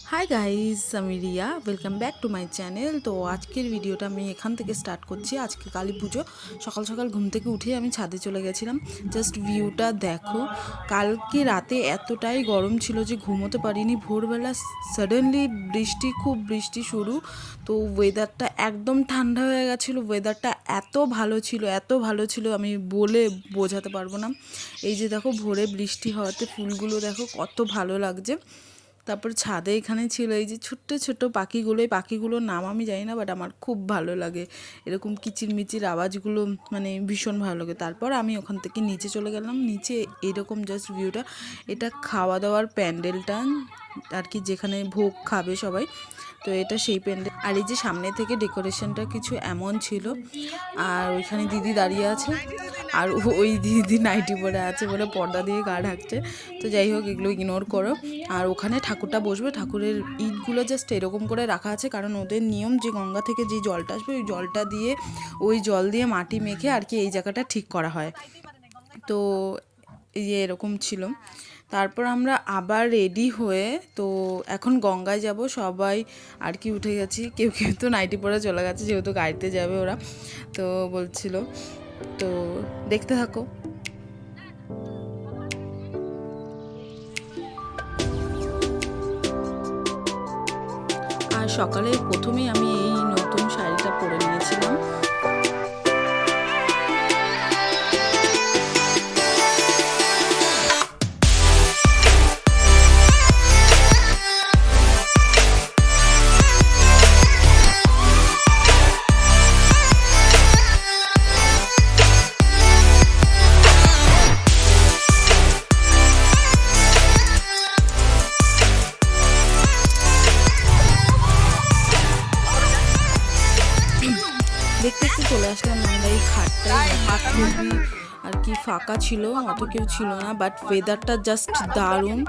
Hi guys, আমি Riya. Welcome back to my channel. তো আজকের ভিডিওটা আমি এখান থেকে স্টার্ট করছি। আজকে কালী পুজো, সকাল সকাল ঘুম থেকে উঠে আমি ছাদে চলে গেছিলাম। জাস্ট ভিউটা দেখো। কালকে রাতে এতটাই গরম ছিল যে ঘুমোতে পারিনি। ভোরবেলা সাডেনলি খুব বৃষ্টি শুরু। তো ওয়েদারটা একদম ঠান্ডা হয়ে গেছিলো। ওয়েদারটা এত ভালো ছিল, এত ভালো ছিল, আমি বলে বোঝাতে পারবো না। এই যে দেখো, ভোরে বৃষ্টি হওয়াতে ফুলগুলো দেখো কত ভালো লাগছে। তারপর ছাদে এখানে ছিল এই যে ছোট্ট ছোট্ট পাখিগুলো। এই পাখিগুলোর নাম আমি জানি না, বাট আমার খুব ভালো লাগে এরকম কিচিরমিচির আওয়াজগুলো, মানে ভীষণ ভালো লাগে। তারপর আমি ওখান থেকে নিচে চলে গেলাম। নিচে এরকম জাস্ট ভিউটা, এটা খাওয়া দাওয়ার প্যান্ডেলটা আর কি, যেখানে ভোগ খাবে সবাই। তো এটা সেই প্যান্ডেল। আর এই যে সামনে থেকে ডেকোরেশনটা কিছু এমন ছিল। আর ওইখানে দিদি দাঁড়িয়ে আছে, আর ওই দিদি নাইটি পরে আছে বলে পর্দা দিয়ে গা ঢাকছে। তো যাই হোক, এগুলো ইগনোর করো। আর ওখানে ঠাকুরটা বসবে, ঠাকুরের ইটগুলো জাস্ট এরকম করে রাখা আছে, কারণ ওদের নিয়ম যে গঙ্গা থেকে যে জলটা আসবে ওই জলটা দিয়ে, ওই জল দিয়ে মাটি মেখে আর কি এই জায়গাটা ঠিক করা হয়। তো এই যে এরকম ছিল। তারপর আমরা আবার রেডি হয়ে তো এখন গঙ্গায় যাব সবাই আর কি। উঠে গেছি, কেউ কেউ তো নাইটি পরে চলে গেছে, যেহেতু গাড়িতে যাবে ওরা। তো বলছিল, তো দেখতে থাকো। আর সকালে প্রথমেই আমি এই নতুন শাড়িটা পরে নিয়েছিলাম। দেখতে দেখতে চলে আসলাম আমরা এই ঘাটটায়। খুবই আর কি ফাঁকা ছিল, অত কেউ ছিল না, বাট ওয়েদারটা জাস্ট দারুণ।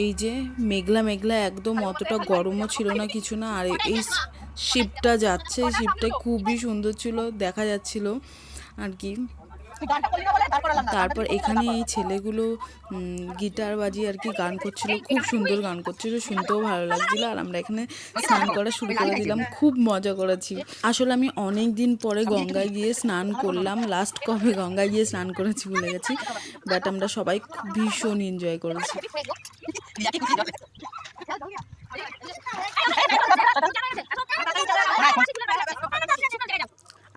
এই যে মেঘলা মেঘলা একদম, অতটা গরমও ছিল না, কিছু না। আর এই শিপটা যাচ্ছে, শিপটা খুবই সুন্দর ছিল, দেখা যাচ্ছিল আর কি। তারপর এখানে এই ছেলেগুলো গিটার বাজিয়ে আর কি গান করছিল, খুব সুন্দর গান করছিল, শুনতেও ভালো লাগছিল। আর আমরা এখানে স্নান করা শুরু করে দিলাম, খুব মজা করেছি। আসলে আমি অনেক দিন পরে গঙ্গায় গিয়ে স্নান করলাম। লাস্ট কবে গঙ্গায় গিয়ে স্নান করেছি ভুলে গেছি, বাট আমরা সবাই খুব ভীষণ এনজয় করেছি।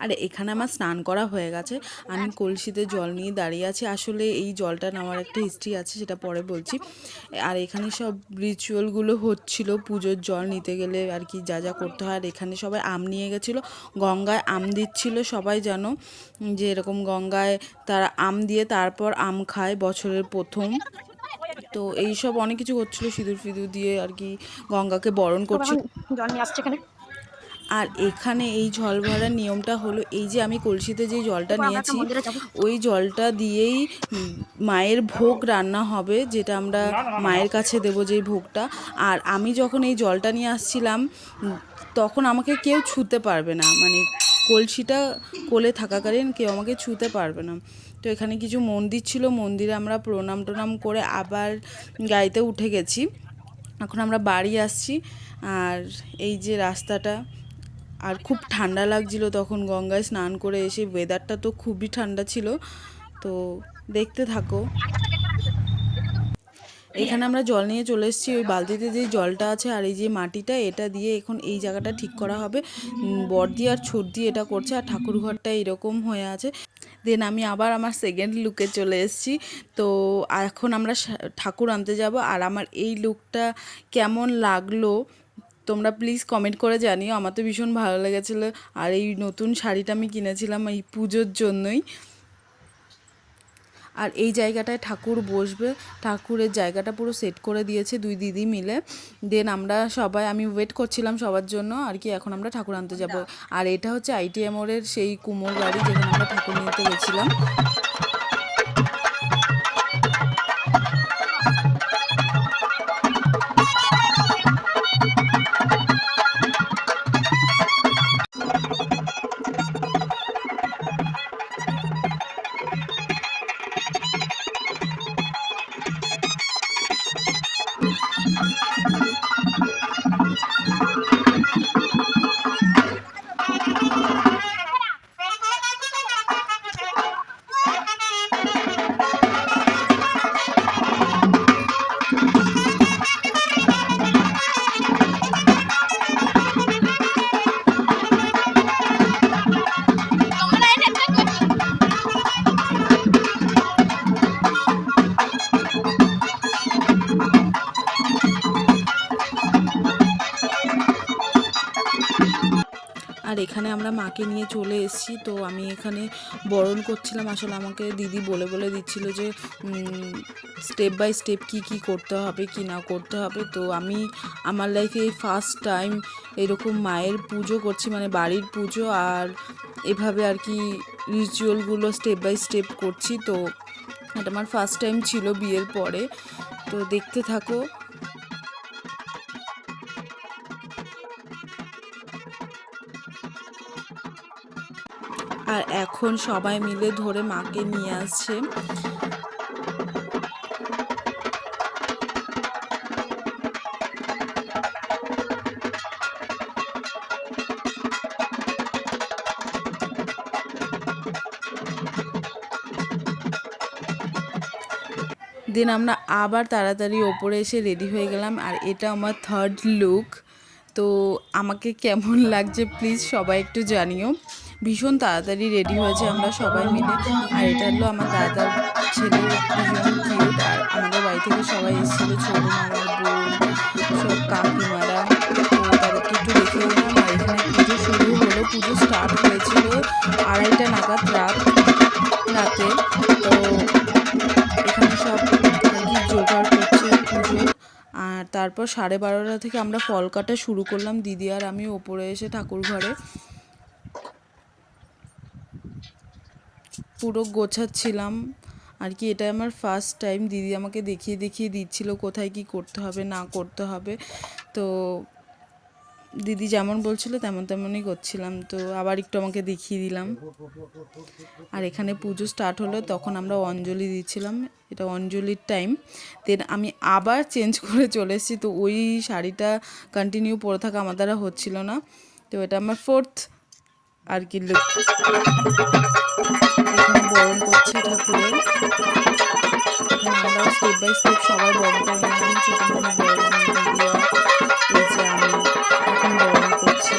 আর এখানে আমার স্নান করা হয়ে গেছে, আমি কলসিতে জল নিয়ে দাঁড়িয়ে আছি। আসলে এই জলটা নেওয়ার একটা হিস্ট্রি আছে, সেটা পরে বলছি। আর এখানে সব রিচুয়ালগুলো হচ্ছিল, পুজোর জল নিতে গেলে আর কি যা যা করতে হয়। আর এখানে সবাই আম নিয়ে গেছিলো, গঙ্গায় আম দিচ্ছিল। সবাই জানো যে এরকম গঙ্গায় তারা আম দিয়ে তারপর আম খায় বছরের প্রথম। তো এইসব অনেক কিছু হচ্ছিল, সিঁদুর ফিঁদুর দিয়ে আর কি গঙ্গাকে বরণ করছিল। জল নিয়ে আসছে এখানে। আর এখানে এই জল ভরার নিয়মটা হলো, এই যে আমি কলসিতে যে জলটা নিয়েছি ওই জলটা দিয়েই মায়ের ভোগ রান্না হবে, যেটা আমরা মায়ের কাছে দেবো যেই ভোগটা। আর আমি যখন এই জলটা নিয়ে আসছিলাম তখন আমাকে কেউ ছুঁতে পারবে না, মানে কলসিটা কোলে থাকাকালীন কেউ আমাকে ছুঁতে পারবে না। তো এখানে কিছু মন্দির ছিল, মন্দিরে আমরা প্রণাম টনাম করে আবার গাড়িতে উঠে গেছি। এখন আমরা বাড়ি আসছি। আর এই যে রাস্তাটা, আর খুব ঠান্ডা লাগছিল তখন গঙ্গায় স্নান করে এসে, ওয়েদারটা তো খুবই ঠান্ডা ছিল। তো দেখতে থাকো। এখানে আমরা জল নিয়ে চলে এসেছি, ওই বালতিতে যে জলটা আছে আর এই যে মাটিটা, এটা দিয়ে এখন এই জায়গাটা ঠিক করা হবে। বড়দি আর ছোটদি এটা করছে, আর ঠাকুর ঘরটা এরকম হয়ে আছে। দেন আমি আবার আমার সেকেন্ড লুকে চলে এসেছি। তো এখন আমরা ঠাকুর আনতে যাব। আর আমার এই লুকটা কেমন লাগলো তোমরা প্লিজ কমেন্ট করে জানিও, আমার তো ভীষণ ভালো লেগেছিলো। আর এই নতুন শাড়িটা আমি কিনেছিলাম এই পুজোর জন্যই। আর এই জায়গাটায় ঠাকুর বসবে, ঠাকুরের জায়গাটা পুরো সেট করে দিয়েছে দুই দিদি মিলে। দেন আমরা সবাই, আমি ওয়েট করছিলাম সবার জন্য আর কি। এখন আমরা ঠাকুর আনতে যাব। আর এটা হচ্ছে ITM মোড়ের সেই কুমোর বাড়ি, যেখানে আমরা ঠাকুর নিতে গেছিলাম। এখানে আমরা মাকে নিয়ে চলে এসেছি। তো আমি এখানে বরণ করছিলাম। আসলে আমাকে দিদি বলে বলে দিচ্ছিল যে স্টেপ বাই স্টেপ কি করতে হবে কি না করতে হবে। তো আমি আমার লাইফে এই ফার্স্ট টাইম এরকম মায়ের পুজো করছি, মানে বাড়ির পুজো, আর এভাবে আর কি রিচুয়ালগুলো স্টেপ বাই স্টেপ করছি। তো এটা আমার ফার্স্ট টাইম ছিল বিয়ের পরে। তো দেখতে থাকো। আর এখন সবাই মিলে ধরে মাকে নিয়ে আসছে। দেন আমরা আবার তাড়াতাড়ি ওপরে এসে রেডি হয়ে গেলাম। আর এটা আমার থার্ড লুক। তো আমাকে কেমন লাগছে প্লিজ সবাই একটু জানিও। ভীষণ তাড়াতাড়ি রেডি হয়েছে আমরা সবাই মিলে। আর এটা হলো আমার দাদার ছেলে, ভীষণ কিউট। আর আমাদের বাড়ি থেকে সবাই এসেছিলো, ছোটো মামার বোন, সব কাকিমারা। তো তাদেরকে একটু দেখে দিলাম। আর এখানে পুজো শুরু হলো, পুজো স্টার্ট হয়েছিল 2:30 নাগাদ রাতে। তো এখানে সব জোগাড় করছে পুজো। আর তারপর 12:30 থেকে আমরা ফল কাটা শুরু করলাম, দিদি আর আমি ওপরে এসে ঠাকুর ঘরে পুরো গোছাচ্ছিলাম আর কি। এটা আমার ফার্স্ট টাইম। দিদি আমাকে দেখিয়ে দিচ্ছিল কোথায় কি করতে হবে না করতে হবে। তো দিদি যেমন বলছিল তেমনই করছিলাম। তো আবার একটু আমাকে দেখিয়ে দিলাম। আর এখানে পুজো স্টার্ট হলো, তখন আমরা অঞ্জলি দিচ্ছিলাম। এটা অঞ্জলির টাইম। দেন আমি আবার চেঞ্জ করে চলে এসেছি। তো ওই শাড়িটা কন্টিনিউ পরে থাকা আমার দ্বারা হচ্ছিল না। তো এটা আমার ফোর্থ আর কি লুক। এখানে বরণ করছি ঠাকুরের। এখানে আমরা স্টেপ বাই স্টেপ সবাই বরণ করে নিলাম। ছোটো মামা বরণ, দিদিয়া, এই যে আমি এখন বরণ করছি।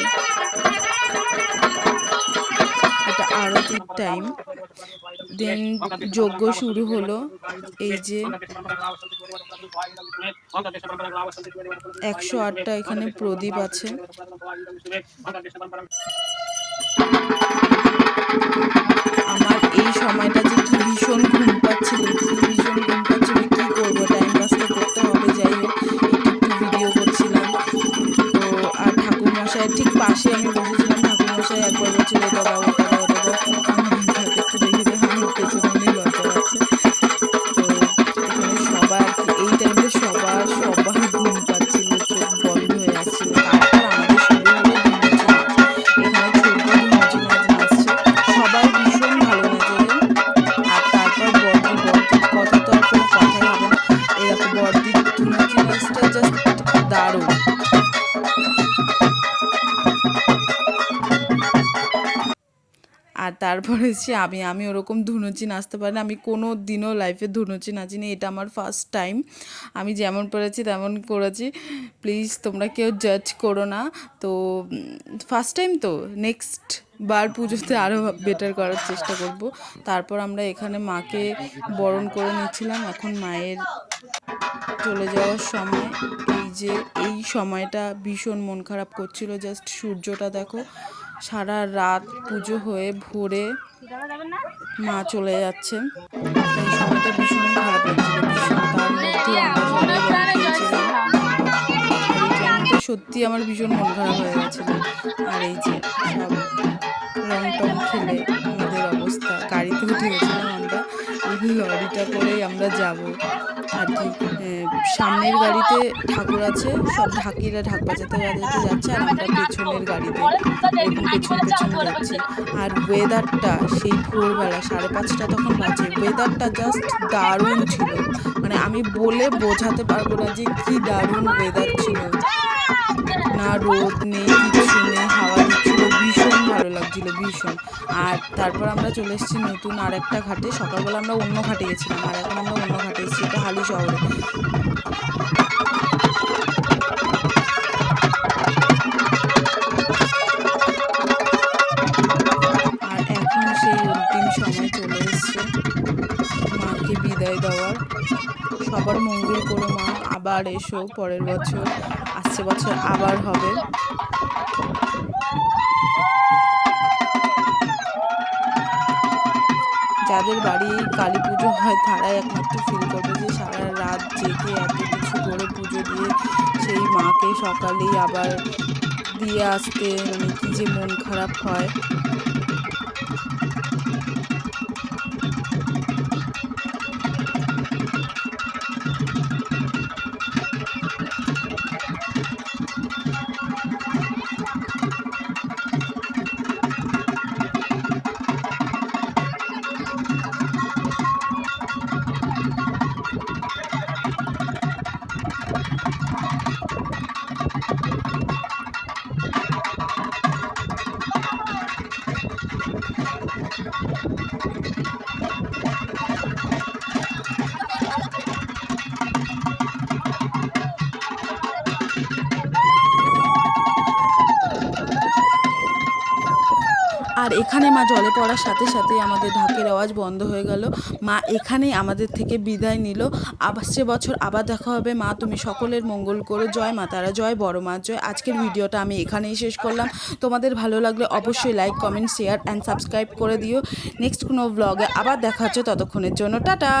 এটা আরতির টাইম। দেন যজ্ঞ শুরু হলো। এই যে 108টা এখানে প্রদীপ আছে। আমার এই সময়টা যে কি ভীষণ ঘুম পাচ্ছিল, কি করবো, টাইম পাস তো করতে হবে। যাই হোক একটু ভিডিও করছিলাম। তো আর ঠাকুরমশাইয়ের ঠিক পাশে আমি বসেছিলাম। ঠাকুরমশাই একবার বলছিল এটা দাও ওটা দাও ওটা দাও। আমার হাতে একটু দেখে আমার পেছনে নিয়ে লজ্জা পাচ্ছে। তো এখানে সবার আর কি এই টাইমে সবার ঘুম পাচ্ছিল, চোখ বন্ধ হয়ে আসছিল। তারপর আমাদের শুরু হলো ধুনুচি নাচ। এখানে ছোট্ট ধুনুচি নাচ নাচছে, সবাই ভীষণ ভালো নেচেছে। আর তারপর বড়দির কথা তো আর কোনো কথাই হবে না। এরকম বড়দির ধুনুচি নাচটা জাস্ট দারুণ। আর তারপরে সে আমি ওরকম ধুনুচি নাচতে পারি না। আমি কোনো দিনও লাইফে ধুনুচি নাচিনি, এটা আমার ফার্স্ট টাইম। আমি যেমন পেরেছি তেমন করেছি, প্লিজ তোমরা কেউ জাজ করো না। তো ফার্স্ট টাইম তো নেক্সট বার পুজোতে আরও বেটার করার চেষ্টা করব। তারপর আমরা এখানে মাকে বরণ করে নিচ্ছিলাম। এখন মায়ের চলে যাওয়ার সময়। এই যে এই সময়টা ভীষণ মন খারাপ করছিল। জাস্ট সূর্যটা দেখো, সারা রাত পুজো হয়ে ভোরে মা চলে যাচ্ছে। এই সময়টা ভীষণ খারাপ লাগছিল, ভীষণ। তার মধ্যে আমরা সবাই রং খেলছিলাম। আর এই টাইমটা সত্যি আমার ভীষণ মন খারাপ হয়ে গেছিলো। আর এই যে সব রং টং খেলে আমাদের অবস্থা। গাড়িতে উঠে গেছিলাম আমরা, এই লরিটা করেই আমরা যাব আর কি। সামনের গাড়িতে ঠাকুর আছে, সব ঢাকিরা ঢাক বাজাতে যাচ্ছে। আর আমরা পেছনের গাড়িতে এরকম পেছন যাচ্ছি। আর ওয়েদারটা সেই ভোরবেলা 5:30 তখন বাজে। ওয়েদারটা জাস্ট দারুণ ছিল, মানে আমি বলে বোঝাতে পারবো না যে কি দারুণ ওয়েদার ছিল। না রোদ নেই, কিছু নেই, হাওয়া দিচ্ছিল, ভীষণ ভালো লাগছিল, ভীষণ। আর তারপর আমরা চলে এসেছি নতুন আর একটা ঘাটে। সকালবেলা আমরা অন্য ঘাটে গেছিলাম, আর এখন আমরা অন্য ঘাটে এসেছি, এটা হালি শহরে। আর এখন সেই অন্তিম সময় চলে এসছে মাকে বিদায় দেওয়ার। সবার মঙ্গল করো মা, আবার এসো পরের বছর, আসছে বছর আবার হবে। যাদের বাড়ি কালী পুজো হয় তারাই একমাত্র ফিল করবে যে সারা রাত জেগে এত কিছু করে পুজো দিয়ে সেই মাকে সকালেই আবার দিয়ে আসতে মানে কি যে মন খারাপ হয়। আর এখানে মা জলে পড়ার সাথে সাথে আমাদের ঢাকের আওয়াজ বন্ধ হয়ে গেল। মা এখানেই আমাদের থেকে বিদায় নিল। আবার সে বছর আবার দেখা হবে। মা তুমি সকলের মঙ্গল করো। জয় মা তারা, জয় বড় মা জয়। আজকের ভিডিওটা আমি এখানেই শেষ করলাম। তোমাদের ভালো লাগলে অবশ্যই like, comment, share and subscribe করে দিও। নেক্সট কোনো ব্লগে আবার দেখা হচ্ছে, ততক্ষণের জন্য টাটা।